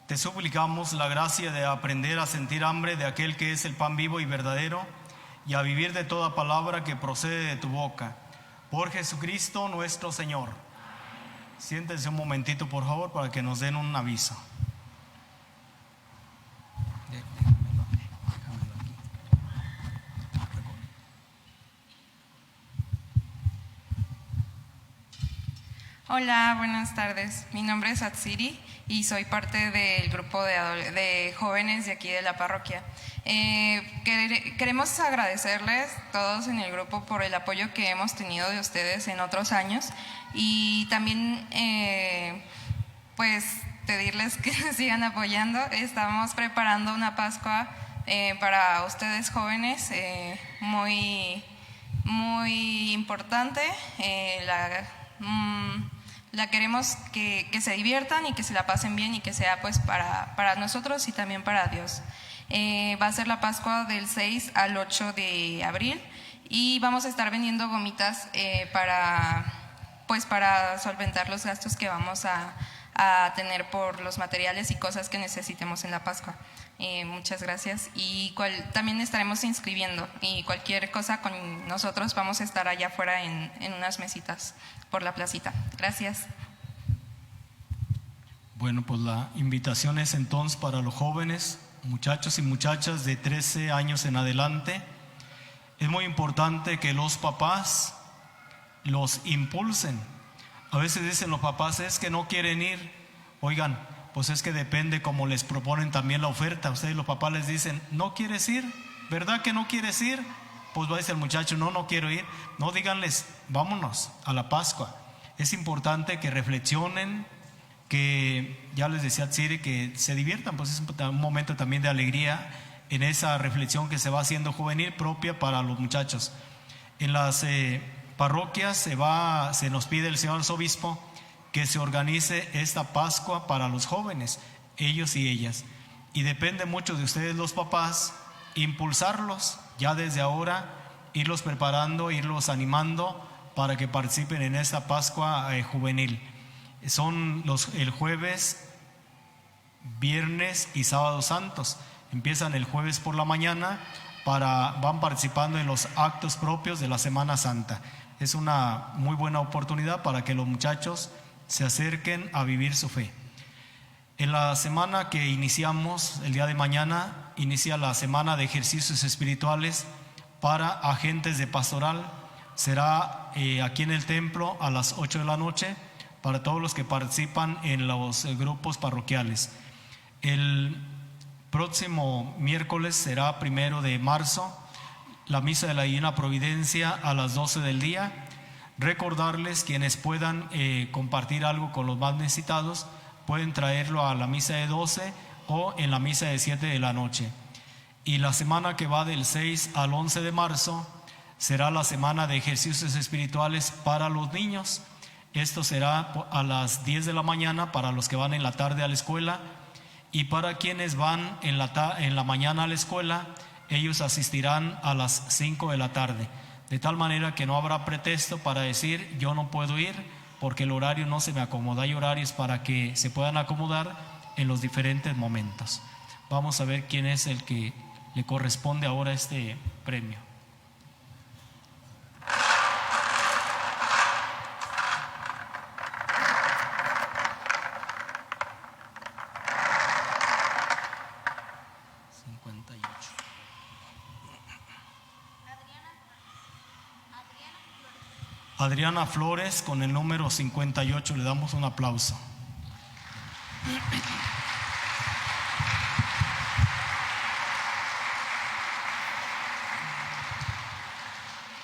Te suplicamos la gracia de aprender a sentir hambre de aquel que es el pan vivo y verdadero, y a vivir de toda palabra que procede de tu boca. Por Jesucristo nuestro Señor. Siéntense un momentito, por favor, para que nos den un aviso. Hola, buenas tardes. Mi nombre es Atsiri y soy parte del grupo de jóvenes de aquí de la parroquia. Queremos agradecerles todos en el grupo por el apoyo que hemos tenido de ustedes en otros años y también pues pedirles que nos sigan apoyando. Estamos preparando una Pascua para ustedes jóvenes muy importante. La queremos que se diviertan y que se la pasen bien y que sea pues para nosotros y también para Dios. Va a ser la Pascua del 6 al 8 de abril y vamos a estar vendiendo gomitas para solventar los gastos que vamos a tener por los materiales y cosas que necesitemos en la Pascua. Muchas gracias y también estaremos inscribiendo y cualquier cosa con nosotros vamos a estar allá afuera en unas mesitas por la placita. Gracias. Bueno, pues la invitación es entonces para los jóvenes, muchachos y muchachas de 13 años en adelante. Es muy importante que los papás los impulsen. A veces dicen los papás, es que no quieren ir. Oigan, pues es que depende cómo les proponen también la oferta. Ustedes los papás les dicen, ¿no quieres ir? ¿Verdad que no quieres ir? Pues va a decir el muchacho, no quiero ir. No, díganles, vámonos a la Pascua. Es importante que reflexionen, que ya les decía Tsiri, que se diviertan, pues es un momento también de alegría en esa reflexión que se va haciendo juvenil propia para los muchachos. En las parroquias se nos pide el señor arzobispo que se organice esta Pascua para los jóvenes, ellos y ellas. Y depende mucho de ustedes los papás, impulsarlos ya desde ahora, irlos preparando, irlos animando para que participen en esta Pascua juvenil. Son el jueves, viernes y sábado santos. Empiezan el jueves por la mañana, van participando en los actos propios de la Semana Santa. Es una muy buena oportunidad para que los muchachos se acerquen a vivir su fe. En la semana que iniciamos, el día de mañana, inicia la semana de ejercicios espirituales para agentes de pastoral. Será aquí en el templo a las 8 de la noche para todos los que participan en los grupos parroquiales. El próximo miércoles será 1 de marzo, la misa de la Divina Providencia a las 12 del día. Recordarles, quienes puedan compartir algo con los más necesitados, pueden traerlo a la misa de 12 o en la misa de 7 de la noche. Y la semana que va del 6 al 11 de marzo será la semana de ejercicios espirituales para los niños. Esto será a las 10 de la mañana para los que van en la tarde a la escuela, y para quienes van en la mañana a la escuela, ellos asistirán a las 5 de la tarde. De tal manera que no habrá pretexto para decir yo no puedo ir porque el horario no se me acomoda. Hay horarios para que se puedan acomodar en los diferentes momentos. Vamos a ver quién es el que le corresponde ahora este premio. Adriana Flores con el número 58, le damos un aplauso.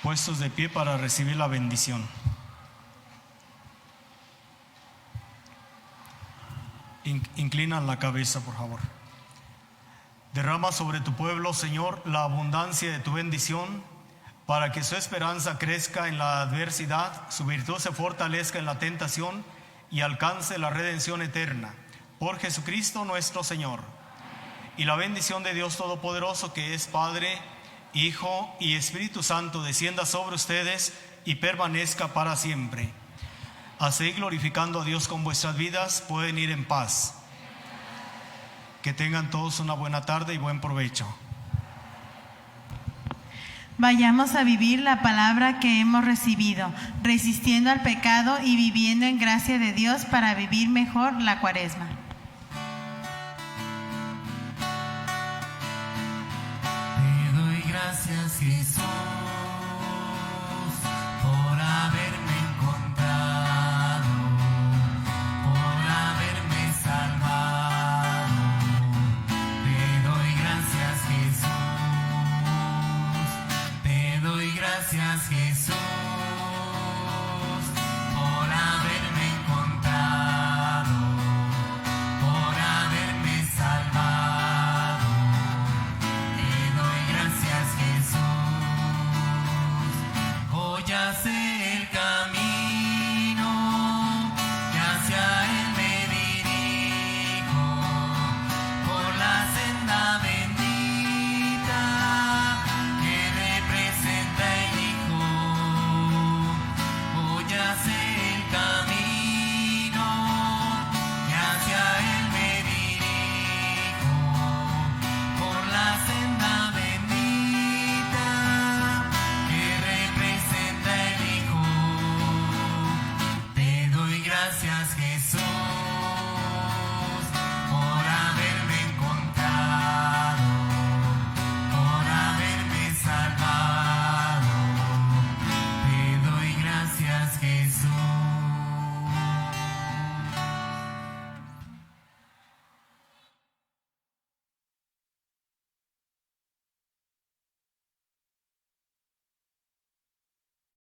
Puestos de pie para recibir la bendición. Inclinan la cabeza, por favor. Derrama sobre tu pueblo, Señor, la abundancia de tu bendición, para que su esperanza crezca en la adversidad, su virtud se fortalezca en la tentación y alcance la redención eterna. Por Jesucristo nuestro Señor. Y la bendición de Dios Todopoderoso, que es Padre, Hijo y Espíritu Santo, descienda sobre ustedes y permanezca para siempre. Así, glorificando a Dios con vuestras vidas, pueden ir en paz. Que tengan todos una buena tarde y buen provecho. Vayamos a vivir la palabra que hemos recibido, resistiendo al pecado y viviendo en gracia de Dios para vivir mejor la Cuaresma. Te doy gracias, Jesús.